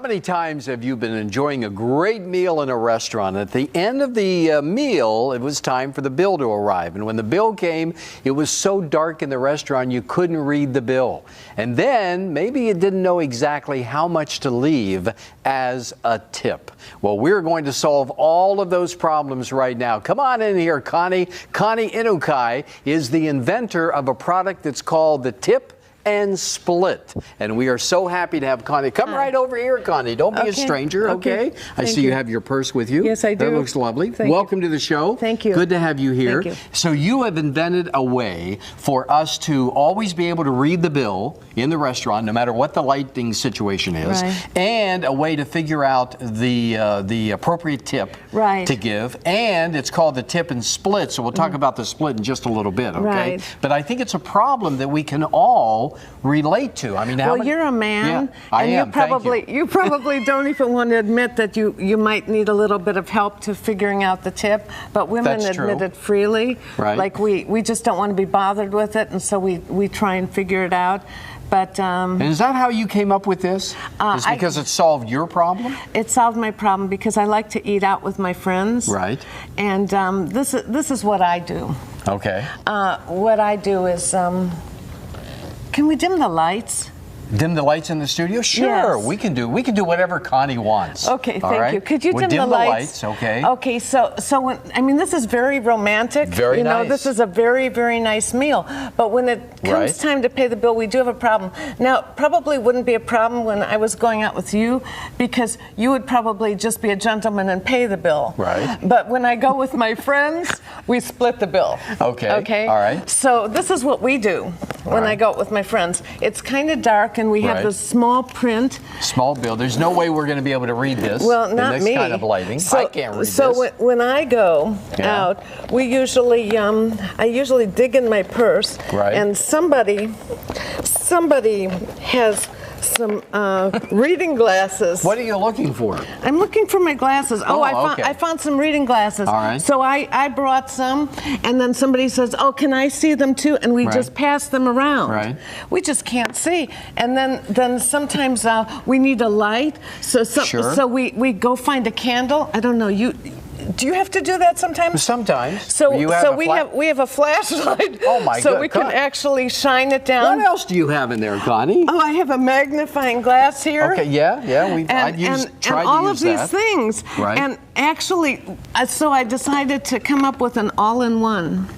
many times have you been enjoying a great meal in a restaurant? At the end of the meal, it was time for the bill to arrive. And when the bill came, it was so dark in the restaurant you couldn't read the bill. And then maybe you didn't know exactly how much to leave as a tip. Well, we're going to solve all of those problems right now. Come on in here, Connie. Connie Inukai is the inventor of a product that's called the Tip and Split. And we are so happy to have Connie. Come right over here, Connie. Don't be a stranger, okay? I see you have your purse with you. Yes, I do. That looks lovely. Welcome to the show. Thank you. Good to have you here. Thank you. So you have invented a way for us to always be able to read the bill in the restaurant, no matter what the lighting situation is, and a way to figure out the appropriate tip to give. And it's called the Tip and Split. So we'll talk about the split in just a little bit, okay? But I think it's a problem that we can all relate to. I mean, well, you're a man, and you probably don't even want to admit that you might need a little bit of help to figuring out the tip, but women admit it freely. Like we just don't want to be bothered with it, and so we try and figure it out. But and is that how you came up with this? Is because it solved your problem? It solved my problem because I like to eat out with my friends. And this is what I do. What I do is, can we dim the lights? Dim the lights in the studio? Sure, we can do whatever Connie wants. Okay, thank you. Could you dim the lights? Okay. Okay, so when, I mean, this is very romantic. Very nice. You know, this is a very, very nice meal. But when it comes time to pay the bill, we do have a problem. Now, probably wouldn't be a problem when I was going out with you, because you would probably just be a gentleman and pay the bill. But when I go with my friends, we split the bill. Okay. All right. So this is what we do when I go out with my friends. It's kind of dark, and we have this small print. Small bill. There's no way we're going to be able to read this. Well, not in this kind of lighting. I can't read this. So when I go out, we usually, I usually dig in my purse, and somebody has some reading glasses. What are you looking for? I'm looking for my glasses. I found some reading glasses. All right. So I brought some, and then somebody says, "Oh, can I see them too?" And we just pass them around. We just can't see. And then sometimes we need a light. So we go find a candle. I don't know, do you have to do that sometimes? Sometimes. So we have a flashlight. Oh my God! So we can actually shine it down. What else do you have in there, Connie? Oh, I have a magnifying glass here. Okay, I've tried and all to of use these things. And actually, so I decided to come up with an all-in-one.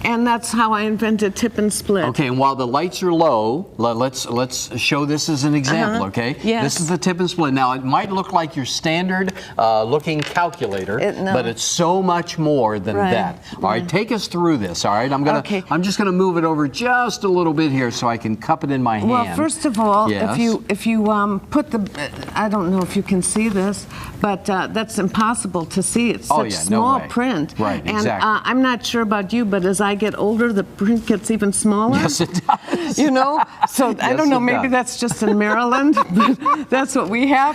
And that's how I invented Tip and Split. Okay, and while the lights are low, let's show this as an example, okay? This is the Tip and Split. Now, it might look like your standard looking calculator, but it's so much more than that. All right, take us through this, all right? I'm just gonna move it over just a little bit here so I can cup it in my hand. Well, first of all, if you put the, I don't know if you can see this, but that's impossible to see. It's such small print. And I'm not sure about you, but as I get older, the print gets even smaller. Yes, it does. You know? So I don't know, maybe that's just in Maryland, but that's what we have.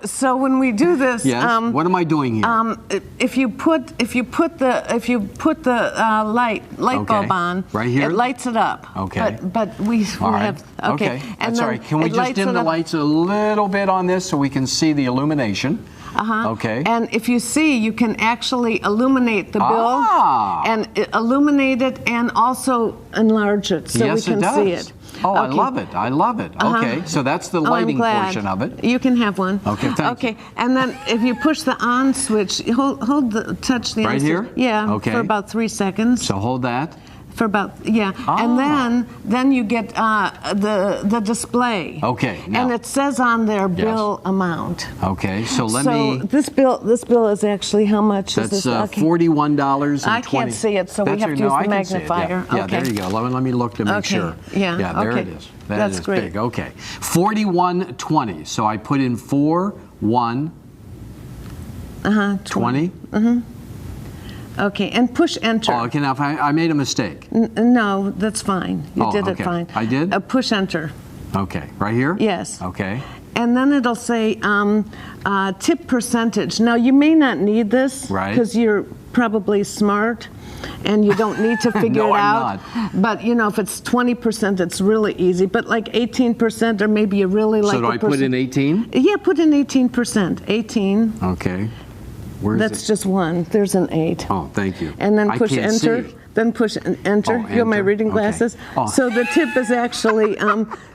So when we do this, what am I doing here? If you put the light bulb on, right here, it lights it up. Okay. But we have And that's all right. Can we just dim the lights a little bit on this so we can see the illumination? Okay. And if you see, you can actually illuminate the bill and illuminate it and also enlarge it so we can see it. Oh, I love it. I love it. Okay, so that's the lighting portion of it. You can have one. Okay, thank you. Okay, and then if you push the on switch, touch the on switch. Right here? Yeah, okay. For about 3 seconds. So hold that. For about, and then you get the display. Okay. Now. And it says on there bill amount. Okay. So this bill is actually how much? That's $41.20. I can't see it, so we have to use the magnifier. Yeah, there you go. Let me look to make sure. Yeah. There it is. That's great. Big. Okay. $41.20. So I put in 4-1. 20. Okay, and push enter. Oh, okay, now if I made a mistake. No, that's fine. You did it fine. I did? Push enter. Okay, right here? Yes. Okay. and then it'll say tip percentage. Now, you may not need this because you're probably smart and you don't need to figure it out. But you know, if it's 20%, it's really easy. But like 18%, or maybe you really like. So do I put in 18? Yeah, put in 18%. 18. Okay. That's just one. There's an 8. Oh, thank you. And then push enter. See. Then push enter. You have my reading glasses. Okay. Oh. So the tip is actually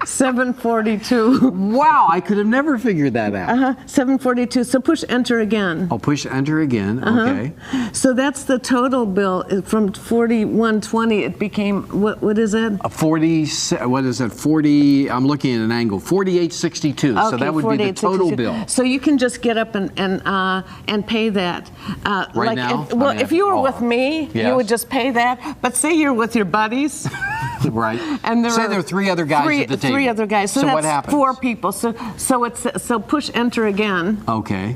742. Wow, I could have never figured that out. 742. So push enter again. I'll push enter again. Okay. So that's the total bill from 4120. It became what is it? 40. What is it? 40. I'm looking at an angle. 4862. Okay, so that would be the total bill. So you can just get up and pay that. Right now. If you were with me, you would just pay that. But say you're with your buddies. Right. And there are 3 other guys at the table. 3 other guys. So that's what happens? 4 people. So push enter again. Okay.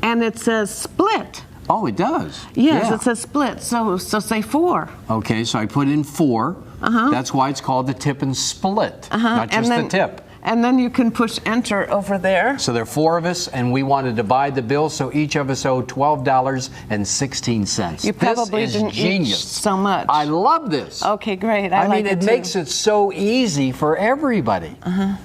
And it says split. Oh, it does. Yes, it says split. So say 4. Okay, so I put in 4. That's why it's called the tip and split, not just the tip. And then you can push enter over there. So there are 4 of us, and we want to divide the bill, so each of us owe $12.16. You probably didn't eat so much. I love this. Okay, great. I mean, it makes it so easy for everybody.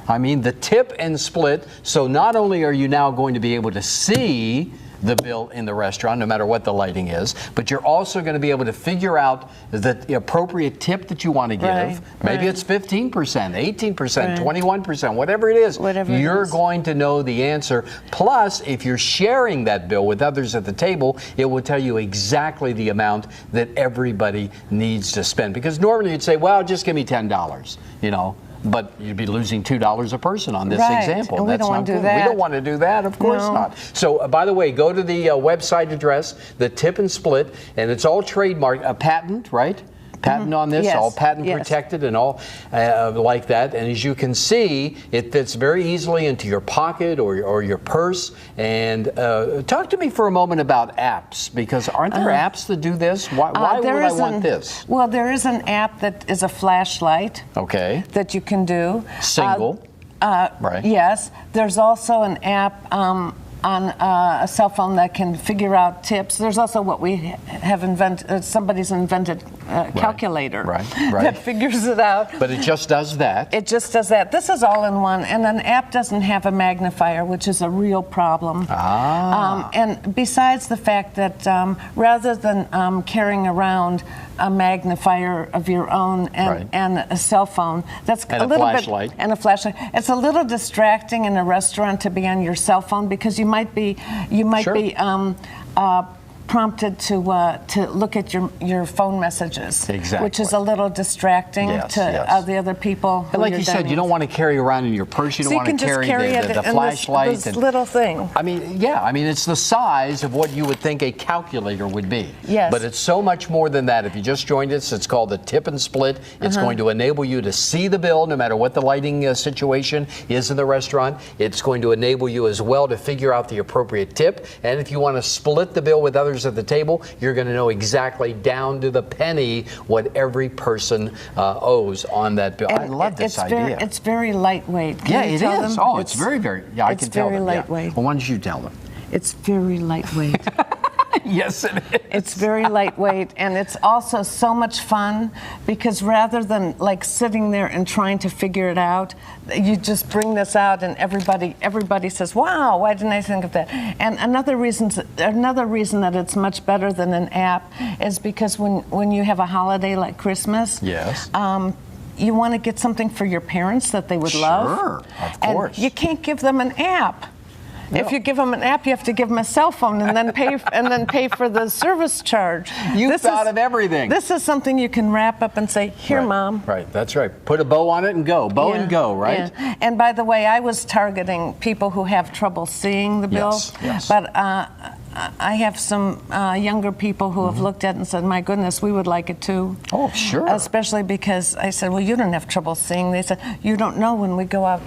I mean, the tip and split, so not only are you now going to be able to see the bill in the restaurant, no matter what the lighting is, but you're also going to be able to figure out the appropriate tip that you want to give. Maybe it's 15%, 18%, 21%, whatever it is. You're going to know the answer. Plus, if you're sharing that bill with others at the table, it will tell you exactly the amount that everybody needs to spend. Because normally you'd say, well, just give me $10, you know. But you'd be losing $2 a person on this example. And we don't want to do that. We don't want to do that, of course not. So, by the way, go to the website address, the tip and split, and it's all trademark, a patent, right? Patent on this, all patent protected and all like that. And as you can see, it fits very easily into your pocket or your purse. And talk to me for a moment about apps, because aren't there apps that do this? Why would I want this? Well, there is an app that is a flashlight. Okay. That you can do. Single. Right. Yes. There's also an app on a cell phone that can figure out tips. There's also what we have invented, somebody's invented a calculator that figures it out. But it just does that. It just does that. This is all in one, and an app doesn't have a magnifier, which is a real problem. And besides the fact that rather than carrying around a magnifier of your own and a cell phone, that's a little bit, and a flashlight. It's a little distracting in a restaurant to be on your cell phone, because you might be prompted to look at your phone messages, which is a little distracting to the other people. And like you said, you don't want to carry around in your purse. You don't want to carry the flashlight. This little thing. I mean, I mean, it's the size of what you would think a calculator would be. Yes. But it's so much more than that. If you just joined us, it's called the tip and split. It's going to enable you to see the bill no matter what the lighting situation is in the restaurant. It's going to enable you as well to figure out the appropriate tip. And if you want to split the bill with others at the table, you're going to know exactly down to the penny what every person owes on that bill. I love this idea. It's very lightweight. Can you tell them? Oh, it's very, yeah, I can tell them. It's very lightweight. Well, why don't you tell them? It's very lightweight. Yes, it is. It's very lightweight, and it's also so much fun, because rather than like sitting there and trying to figure it out, you just bring this out, and everybody says, "Wow, why didn't I think of that?" And another reason that it's much better than an app is because when you have a holiday like Christmas, you want to get something for your parents that they would love. Sure, of course. And you can't give them an app. No. If you give them an app, you have to give them a cell phone and then pay for the service charge. You thought of everything. This is something you can wrap up and say, "Here, Mom." Right, that's right. Put a bow on it and go. Bow and go, right? Yeah. And by the way, I was targeting people who have trouble seeing the bill. Yes. But I have some younger people who have looked at it and said, "My goodness, we would like it too." Oh, sure. Especially because I said, "Well, you don't have trouble seeing." They said, "You don't know when we go out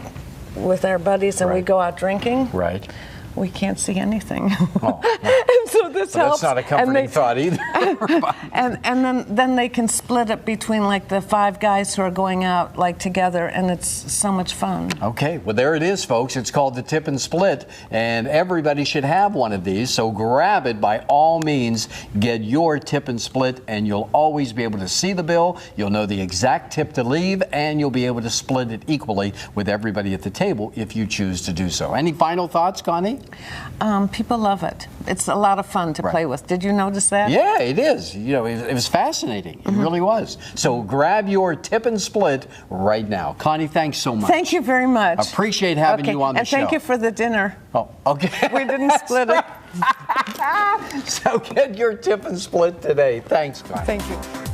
with our buddies and we go out drinking. we can't see anything. Oh, And so this helps. That's not a comforting thought either. and then they can split it between like the 5 guys who are going out like together, and it's so much fun. Okay, well there it is, folks. It's called the tip and split, and everybody should have one of these. So grab it by all means. Get your tip and split, and you'll always be able to see the bill. You'll know the exact tip to leave, and you'll be able to split it equally with everybody at the table if you choose to do so. Any final thoughts, Connie? People love it. It's a lot of fun to play with. Did you notice that? Yeah, it is. You know, it was fascinating. It really was. So grab your tip and split right now. Connie, thanks so much. Thank you very much. Appreciate having you on the show. And thank you for the dinner. Oh, okay. We didn't split it. So get your tip and split today. Thanks, Connie. Thank you.